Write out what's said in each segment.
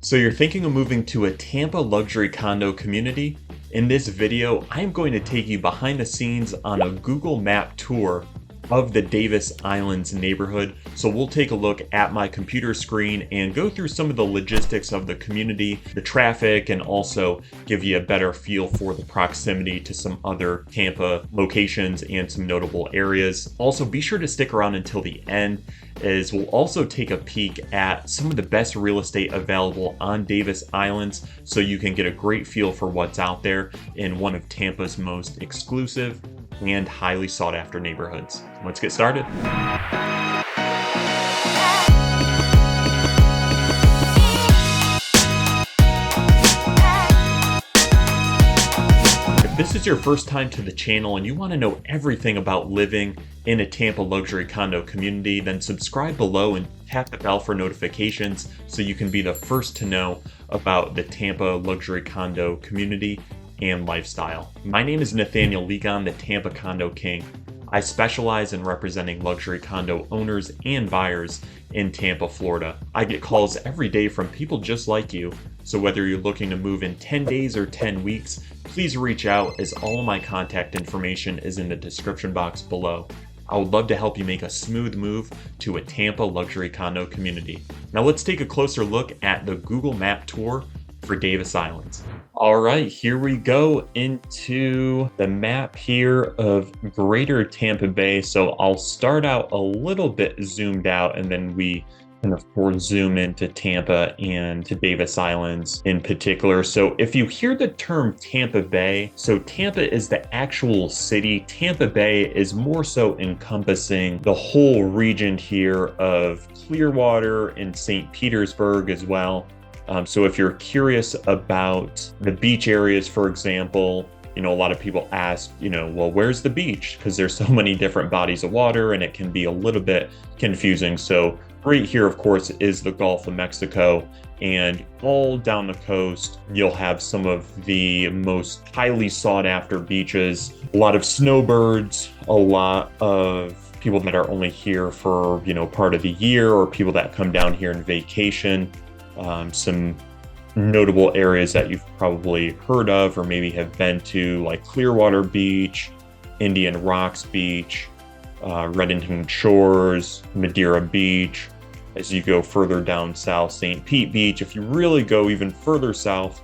So you're thinking of moving to a Tampa luxury condo community? In this video, I'm going to take you behind the scenes on a Google Map tour of the Davis Islands neighborhood. So we'll take a look at my computer screen and go through some of the logistics of the community, the traffic, and also give you a better feel for the proximity to some other Tampa locations and some notable areas. Also, be sure to stick around until the end, as we'll also take a peek at some of the best real estate available on Davis Islands so you can get a great feel for what's out there in one of Tampa's most exclusive and highly sought after neighborhoods. Let's get started. If this is your first time to the channel and you want to know everything about living in a Tampa luxury condo community, then subscribe below and tap the bell for notifications so you can be the first to know about the Tampa luxury condo community and lifestyle. My name is Nathaniel Ligon, the Tampa Condo King. I specialize in representing luxury condo owners and buyers in Tampa, Florida. I get calls every day from people just like you. So whether you're looking to move in 10 days or 10 weeks, please reach out, as all of my contact information is in the description box below. I would love to help you make a smooth move to a Tampa luxury condo community. Now let's take a closer look at the Google Map tour for Davis Islands. All right, here we go into the map here of Greater Tampa Bay. So I'll start out a little bit zoomed out, and then we can of course zoom into Tampa and to Davis Islands in particular. So if you hear the term Tampa Bay, so Tampa is the actual city. Tampa Bay is more so encompassing the whole region here of Clearwater and St. Petersburg as well. So if you're curious about the beach areas, for example, a lot of people ask, well, where's the beach? Because there's so many different bodies of water and it can be a little bit confusing. So right here, of course, is the Gulf of Mexico, and all down the coast, you'll have some of the most highly sought after beaches, a lot of snowbirds, a lot of people that are only here for, part of the year, or people that come down here on vacation. Some notable areas that you've probably heard of or maybe have been to, like Clearwater Beach, Indian Rocks Beach, Reddington Shores, Madeira Beach. As you go further down south, St. Pete Beach. If you really go even further south,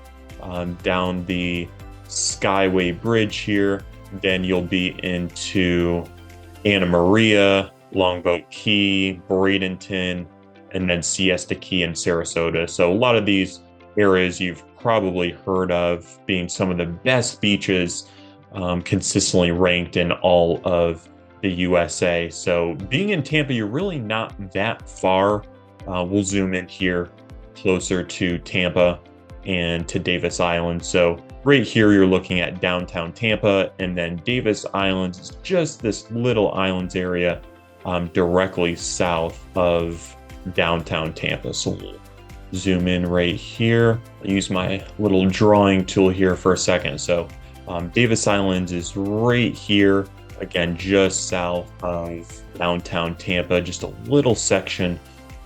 down the Skyway Bridge here, then you'll be into Anna Maria, Longboat Key, Bradenton, and then Siesta Key and Sarasota. So a lot of these areas you've probably heard of being some of the best beaches, consistently ranked in all of the USA. So being in Tampa, you're really not that far. We'll zoom in here closer to Tampa and to Davis Island. So right here, you're looking at downtown Tampa, and then Davis Islands is just this little islands area directly south of downtown Tampa. So we'll zoom in right here. I'll use my little drawing tool here for a second. So Davis Islands is right here, again, just south of downtown Tampa, just a little section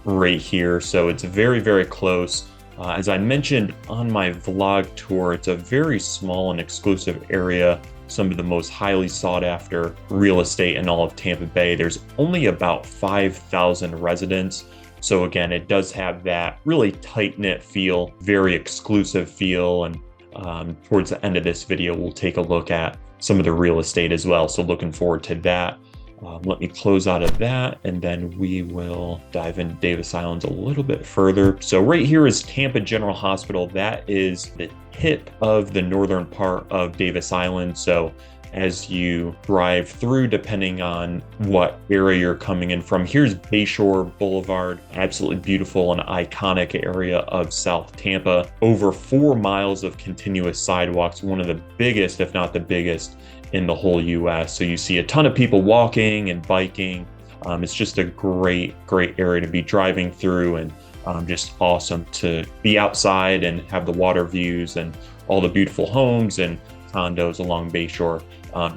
right here. So it's very, very close. As I mentioned on my vlog tour, it's a very small and exclusive area, some of the most highly sought after real estate in all of Tampa Bay. There's only about 5,000 residents. So again, it does have that really tight-knit feel, very exclusive feel. And towards the end of this video, we'll take a look at some of the real estate as well. So looking forward to that. Let me close out of that, and then we will dive into Davis Islands a little bit further. So right here is Tampa General Hospital. That is the tip of the northern part of Davis Island. So as you drive through, depending on what area you're coming in from, here's Bayshore Boulevard, absolutely beautiful and iconic area of South Tampa. Over 4 miles of continuous sidewalks, one of the biggest, if not the biggest, in the whole US. So you see a ton of people walking and biking. It's just a great area to be driving through, and just awesome to be outside and have the water views and all the beautiful homes and condos along Bayshore.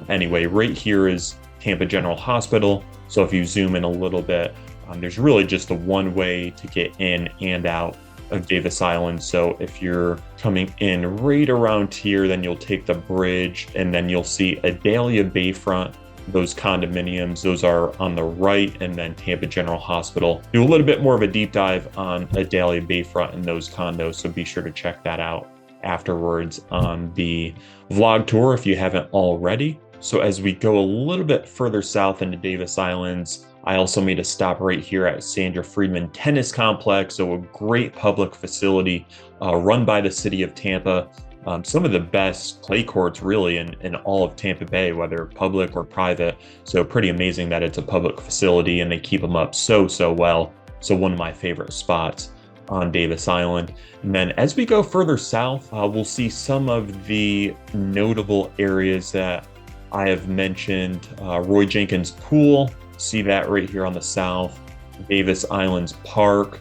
Anyway, right here is Tampa General Hospital. So if you zoom in a little bit, there's really just the one way to get in and out of Davis Island. So if you're coming in right around here, then you'll take the bridge and then you'll see Adalia Bayfront. Those condominiums, those are on the right, and then Tampa General Hospital. Do a little bit more of a deep dive on Adalia Bayfront and those condos, so be sure to check that out afterwards on the vlog tour if you haven't already. So as we go a little bit further south into Davis Islands, I also made a stop right here at Sandra Friedman Tennis Complex, so a great public facility run by the city of Tampa. Some of the best clay courts really in all of Tampa Bay, whether public or private. So pretty amazing that it's a public facility and they keep them up so well. So one of my favorite spots on Davis Island. And then as we go further south, we'll see some of the notable areas that I have mentioned. Roy Jenkins Pool, see that right here on the south. Davis Islands Park.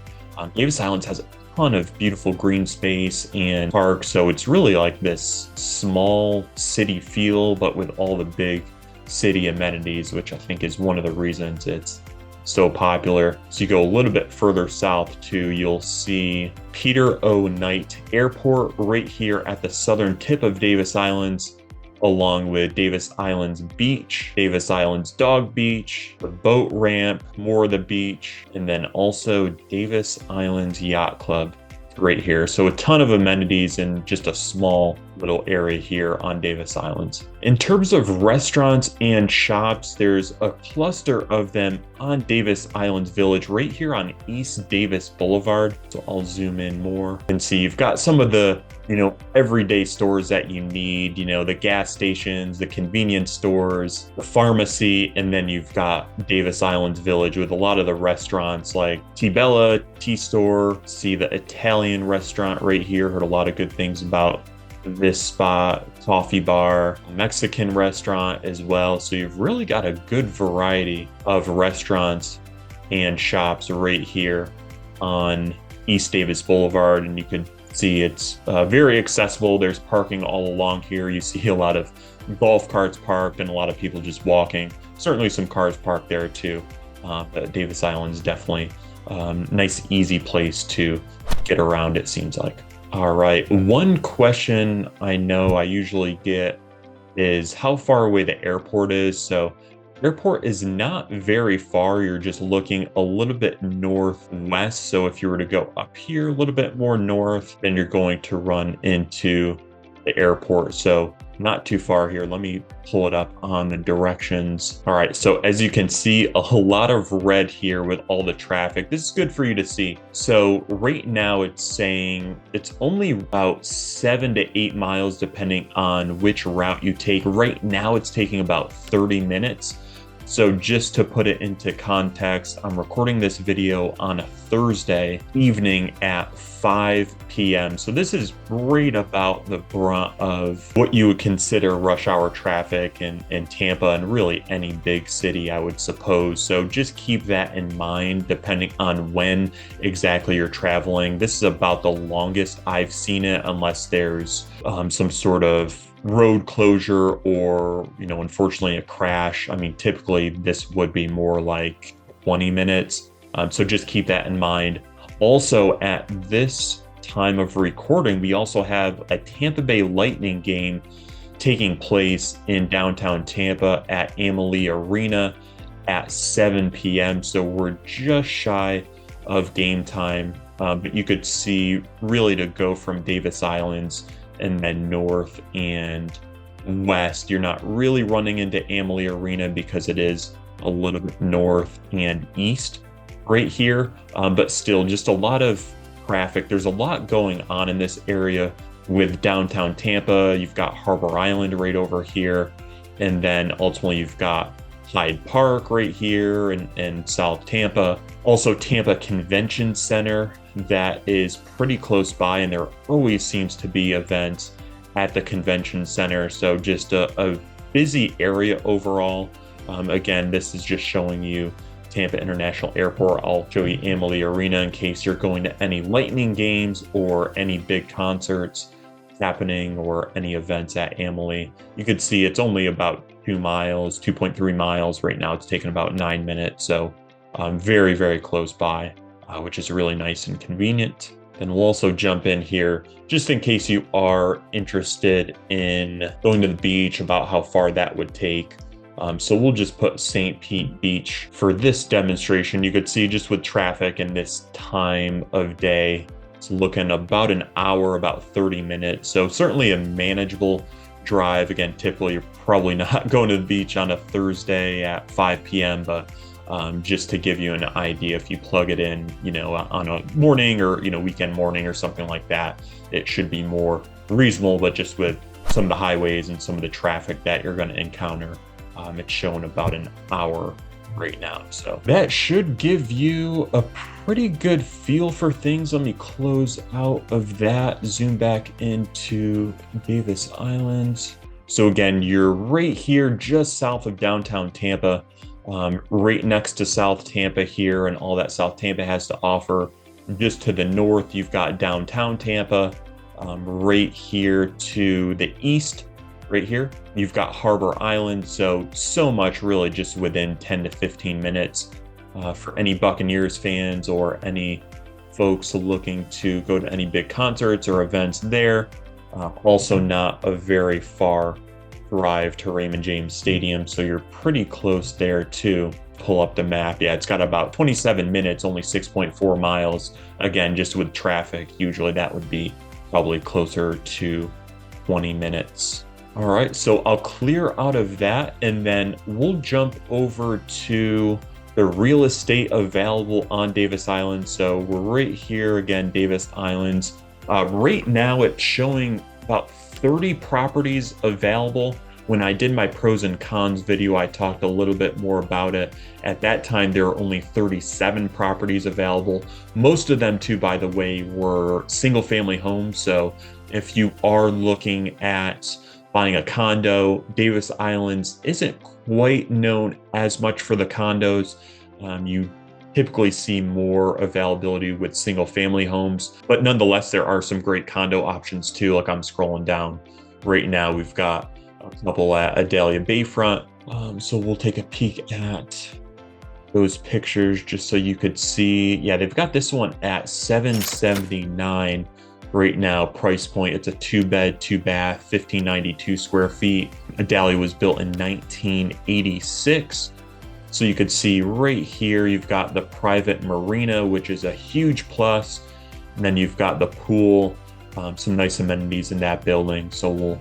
Davis Islands has a ton of beautiful green space and parks, so it's really like this small city feel, but with all the big city amenities, which I think is one of the reasons it's so popular. So you go a little bit further south too, you'll see Peter O. Knight Airport right here at the southern tip of Davis Islands, along with Davis Islands Beach, Davis Islands Dog Beach, the boat ramp, more of the beach, and then also Davis Islands Yacht Club right here. So a ton of amenities in just a small little area here on Davis Islands. In terms of restaurants and shops, there's a cluster of them on Davis Islands Village right here on East Davis Boulevard. So I'll zoom in more. You can see you've got some of the, everyday stores that you need, the gas stations, the convenience stores, the pharmacy, and then you've got Davis Islands Village with a lot of the restaurants like T-Bella, T-Store, see the Italian restaurant right here, heard a lot of good things about this spot, coffee bar, Mexican restaurant as well. So you've really got a good variety of restaurants and shops right here on East Davis Boulevard, and you can see it's very accessible. There's parking all along here. You see a lot of golf carts parked and a lot of people just walking. Certainly some cars parked there too. But Davis Island's definitely nice, easy place to get around, it seems like. All right, one question I know I usually get is how far away the airport is. So airport is not very far. You're just looking a little bit northwest. So if you were to go up here a little bit more north, then you're going to run into the airport. So not too far here. Let me pull it up on the directions. All right, so as you can see, a lot of red here with all the traffic. This is good for you to see. So right now it's saying it's only about 7 to 8 miles depending on which route you take. Right now it's taking about 30 minutes. So just to put it into context, I'm recording this video on a Thursday evening at 5 p.m. So this is right about the brunt of what you would consider rush hour traffic in Tampa and really any big city, I would suppose. So just keep that in mind depending on when exactly you're traveling. This is about the longest I've seen it, unless there's some sort of road closure or, unfortunately a crash. I mean, typically this would be more like 20 minutes. So just keep that in mind. Also, at this time of recording, we also have a Tampa Bay Lightning game taking place in downtown Tampa at Amalie Arena at 7 p.m. So we're just shy of game time. But you could see really to go from Davis Islands and then north and west, you're not really running into Amalie Arena because it is a little bit north and east right here, but still just a lot of traffic. There's a lot going on in this area with downtown Tampa. You've got Harbor Island right over here, and then ultimately you've got Hyde Park right here in South Tampa. Also Tampa Convention Center, that is pretty close by, and there always seems to be events at the convention center. So just a busy area overall. Again, this is just showing you Tampa International Airport. I'll show you Amalie Arena in case you're going to any Lightning games or any big concerts happening or any events at Amalie. You could see it's only about 2 miles, 2.3 miles. Right now it's taken about 9 minutes. So very, very close by, which is really nice and convenient. Then we'll also jump in here just in case you are interested in going to the beach, about how far that would take. So we'll just put St. Pete Beach for this demonstration. You could see just with traffic and this time of day, it's looking about an hour, about 30 minutes. So certainly a manageable drive. Again, typically you're probably not going to the beach on a Thursday at 5 p.m., but just to give you an idea, if you plug it in, on a morning or, weekend morning or something like that, it should be more reasonable. But just with some of the highways and some of the traffic that you're going to encounter, it's showing about an hour right now. So that should give you a pretty good feel for things. Let me close out of that, zoom back into Davis Island. So again, you're right here just south of downtown Tampa, right next to South Tampa here and all that South Tampa has to offer. Just to the north, you've got downtown Tampa. Right here to the east, right here, you've got Harbor Island. So much really just within 10 to 15 minutes for any Buccaneers fans or any folks looking to go to any big concerts or events there. Also not a very far drive to Raymond James Stadium, so you're pretty close there too. Pull up the map. Yeah, it's got about 27 minutes, only 6.4 miles. Again, just with traffic, usually that would be probably closer to 20 minutes. All right, so I'll clear out of that and then we'll jump over to the real estate available on Davis Island. So we're right here again, Davis Islands. Right now it's showing about 30 properties available. When I did my pros and cons video, I talked a little bit more about it. At that time, there were only 37 properties available. Most of them too, by the way, were single family homes. So if you are looking at buying a condo, Davis Islands isn't quite known as much for the condos. You typically see more availability with single family homes, but nonetheless, there are some great condo options too. Like I'm scrolling down right now, we've got a couple at Adalia Bayfront. So we'll take a peek at those pictures just so you could see. Yeah, they've got this one at $779 right now, price point. It's a 2-bed, 2-bath, 1,592 square feet. Adalia was built in 1986. So you could see right here, you've got the private marina, which is a huge plus. And then you've got the pool, some nice amenities in that building. So we'll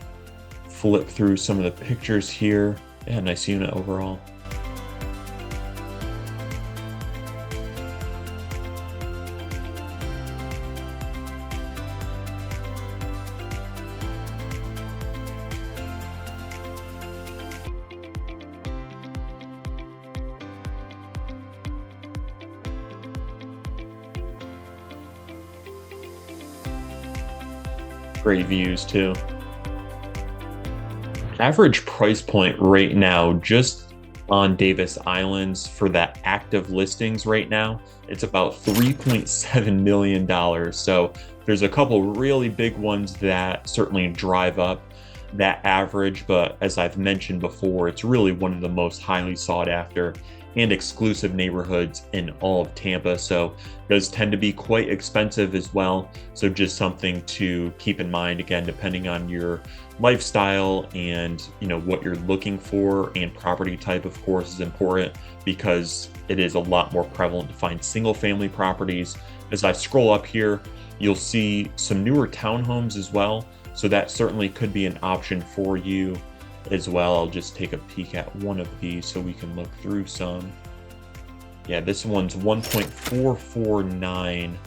flip through some of the pictures here. Yeah, nice unit overall. Great views too. Average price point right now, just on Davis Islands for that active listings right now, it's about $3.7 million. So there's a couple really big ones that certainly drive up that average, but as I've mentioned before, it's really one of the most highly sought after and exclusive neighborhoods in all of Tampa. So it does tend to be quite expensive as well. So just something to keep in mind, again, depending on your lifestyle and what you're looking for, and property type of course is important because it is a lot more prevalent to find single family properties. As I scroll up here, you'll see some newer townhomes as well. So that certainly could be an option for you as well. I'll just take a peek at one of these so we can look through some. Yeah, this one's 1.449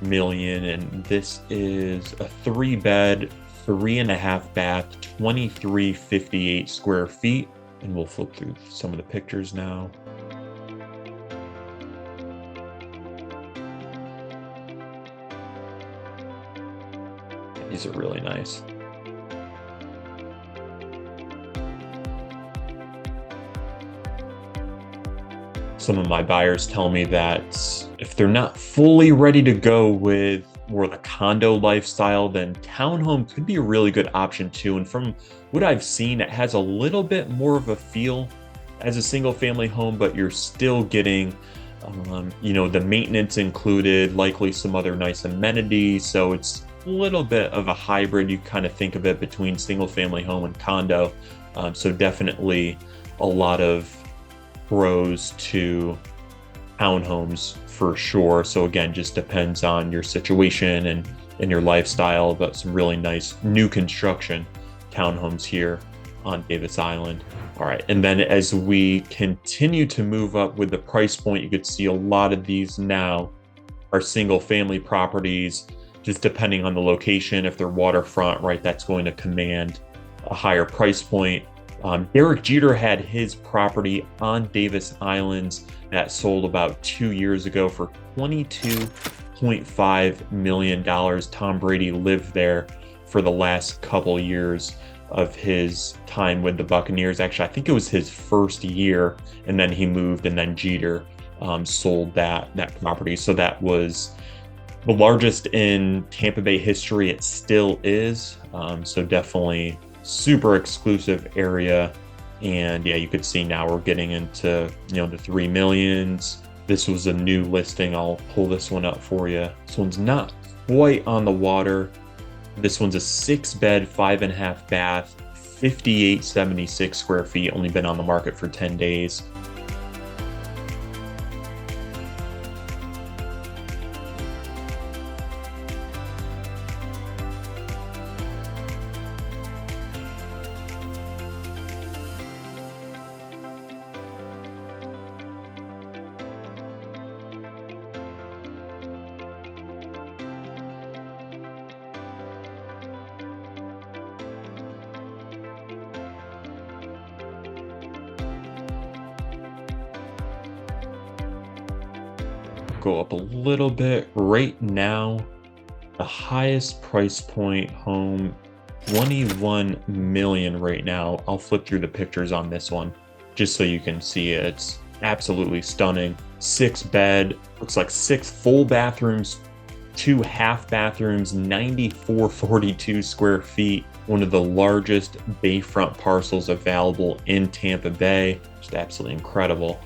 million, and this is a 3-bed, 3.5 bath, 2358 square feet. And we'll flip through some of the pictures now. These are really nice. Some of my buyers tell me that if they're not fully ready to go with more of the condo lifestyle, then townhome could be a really good option too. And from what I've seen, it has a little bit more of a feel as a single family home, but you're still getting The maintenance included, likely some other nice amenities. So it's a little bit of a hybrid. You kind of think of it between single family home and condo. So definitely a lot of pros to townhomes for sure. So again, just depends on your situation and your lifestyle, but some really nice new construction townhomes here on Davis Island. All right, and then as we continue to move up with the price point, you could see a lot of these now are single family properties, just depending on the location. If they're waterfront, right, that's going to command a higher price point. Derek Jeter had his property on Davis Islands that sold about 2 years ago for $22.5 million. Tom Brady lived there for the last couple years of his time with the Buccaneers. Actually, I think it was his first year, and then he moved, and then Jeter sold that property. So that was the largest in Tampa Bay history. It still is. So definitely super exclusive area. And yeah, you could see now we're getting into the 3 millions. This was a new listing. I'll pull this one up for you. This one's not quite on the water. This one's a 6-bed, 5.5 bath, 5876 square feet, only been on the market for 10 days. Go up a little bit. Right now, the highest price point home, 21 million right now. I'll flip through the pictures on this one just so you can see it. It's absolutely stunning. 6-bed, looks like 6 full bathrooms, 2 half bathrooms, 9442 square feet. One of the largest bayfront parcels available in Tampa Bay. Just absolutely incredible.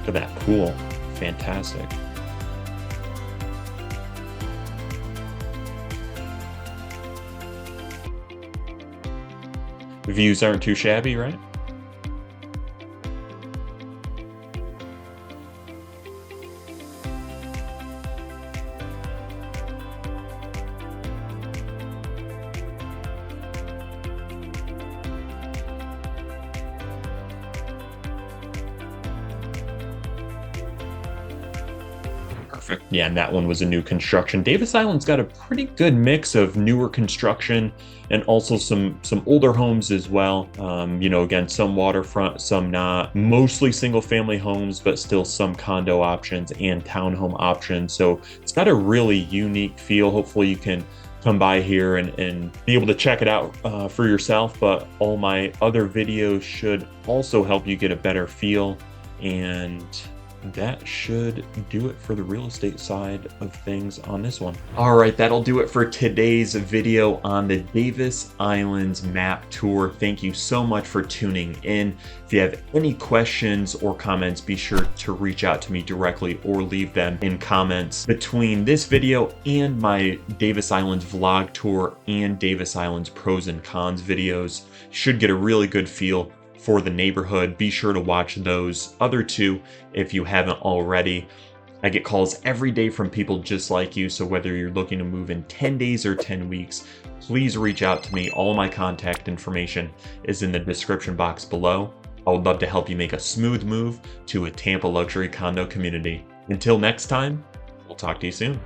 Look at that pool. Fantastic. The views aren't too shabby, right? Perfect. Yeah, and that one was a new construction. Davis Island's got a pretty good mix of newer construction and also some older homes as well. Again, some waterfront, some not. Mostly single family homes, but still some condo options and townhome options. So it's got a really unique feel. Hopefully you can come by here and be able to check it out for yourself. But all my other videos should also help you get a better feel, and that should do it for the real estate side of things on this one. All right, that'll do it for today's video on the Davis Islands map tour. Thank you so much for tuning in. If you have any questions or comments, be sure to reach out to me directly or leave them in comments. Between this video and my Davis Islands vlog tour and Davis Islands pros and cons videos, you should get a really good feel for the neighborhood. Be sure to watch those other two if you haven't already. I get calls every day from people just like you, so whether you're looking to move in 10 days or 10 weeks, please reach out to me. All my contact information is in the description box below. I would love to help you make a smooth move to a Tampa luxury condo community. Until next time, we'll talk to you soon.